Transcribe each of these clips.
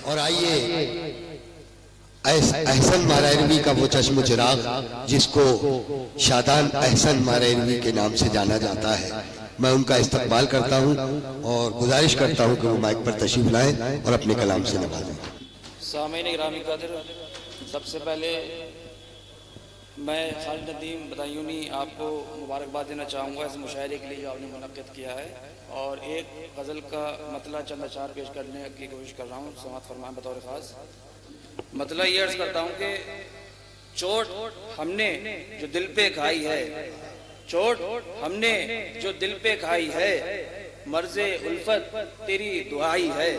और आइए अहसन मारेहरवी का वो चश्म चिराग जिसको शादान अहसन मारेहरवी के नाम से जाना जाता है, मैं उनका इस्तकबाल करता हूं और गुजारिश करता हूं कि वो माइक पर तशरीफ लाएं और अपने कलाम से नवाजें। सामीन गिरामी कदर, सबसे पहले मैं खालिद नदीम बुदाऊनी आपको मुबारकबाद देना चाहूँगा इस मुशायरे के लिए जो आपने मुनक्किद किया है, और एक गज़ल का मतला चंद अशार पेश करने की कोशिश कर रहा हूँ। समाअत फरमाएं बतौर ख़ास। मतलब ये अर्ज़ करता हूँ कि चोट हमने जो दिल पे खाई है, चोट हमने जो दिल पे खाई है, मर्ज़े उल्फत तेरी दुआई है।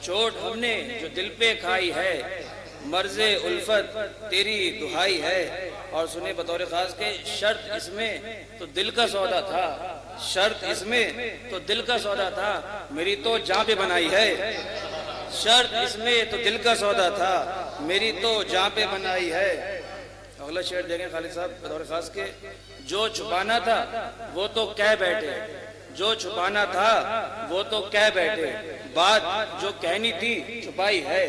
चोट हमने जो दिल पे खाई है, मर्ज़े उल्फत तेरी दुहाई है। और सुने बतौर ख़ास के शर्त इसमें तो दिल का सौदा था, शर्त इसमें तो दिल का सौदा था, मेरी तो जान पे बनाई है। शर्त इसमें तो दिल का सौदा था, मेरी तो जान पे बनाई है। अगला शेर देखें खालिद साहब बतौर ख़ास के, जो छुपाना था वो तो कह बैठे, जो छुपाना था वो तो कह बैठे, बात जो कहनी थी छुपाई है।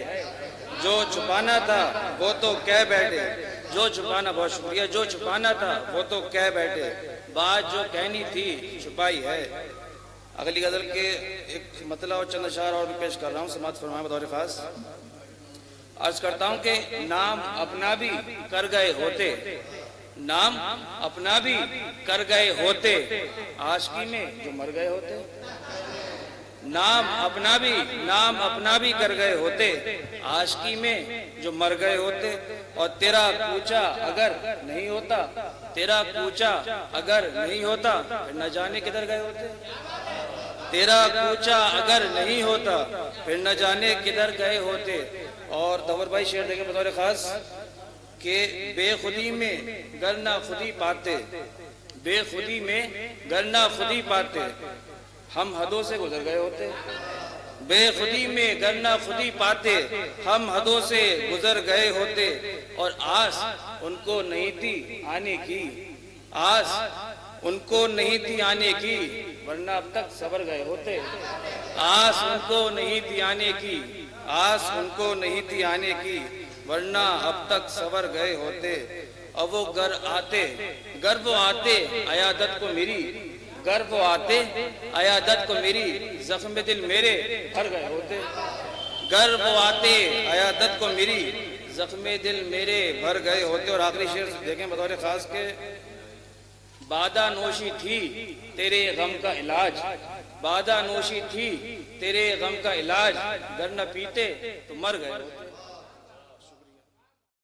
जो छुपाना था वो तो कह बैठे, जो छुपाना, बहुत शुक्रिया, जो छुपाना था वो तो कह बैठे, बात जो कहनी थी छुपाई है। अगली गजल के एक मतलब और चंद अशार और भी पेश कर रहा हूँ। समाअत फरमाएं बतौर ख़ास। अर्ज करता हूँ कि नाम अपना भी कर गए होते, नाम अपना भी कर गए होते, आशिकी में जो मर गए होते। नाम अपना भी कर गए होते, आशिकी में जो मर गए होते। और तेरा कूचा अगर नहीं होता, तेरा कूचा अगर नहीं होता, फिर न जाने किधर गए होते। तेरा कूचा अगर नहीं होता, फिर न जाने किधर गए होते। और दवर भाई शेर देखें बतौर ख़ास कि बेखुदी में गर ना खुदी पाते, बेखुदी में गर ना खुदी पाते, हम हदों से गुजर गए होते। बेखुदी में गर ना खुदी पाते, हम हदों से गुजर गए होते। और आस उनको नहीं थी आने की, आस उनको नहीं थी आने की, वरना अब तक सबर गए होते। आस उनको नहीं थी आने की, आस उनको नहीं थी आने की, वरना अब तक सबर गए होते। अब वो गर्व आते अयादत को मेरी, गर्व आते अयादत को मेरी, जख्म दिल मेरे भर गए होते। गर्व आते अयादत को मेरी, जख्म दिल मेरे भर गए होते। और आखिरी शेर देखें बतौर ख़ास के, बादा नोशी थी तेरे गम का इलाज, बादा नोशी थी तेरे गम का इलाज, गर न पीते तो मर गए होते।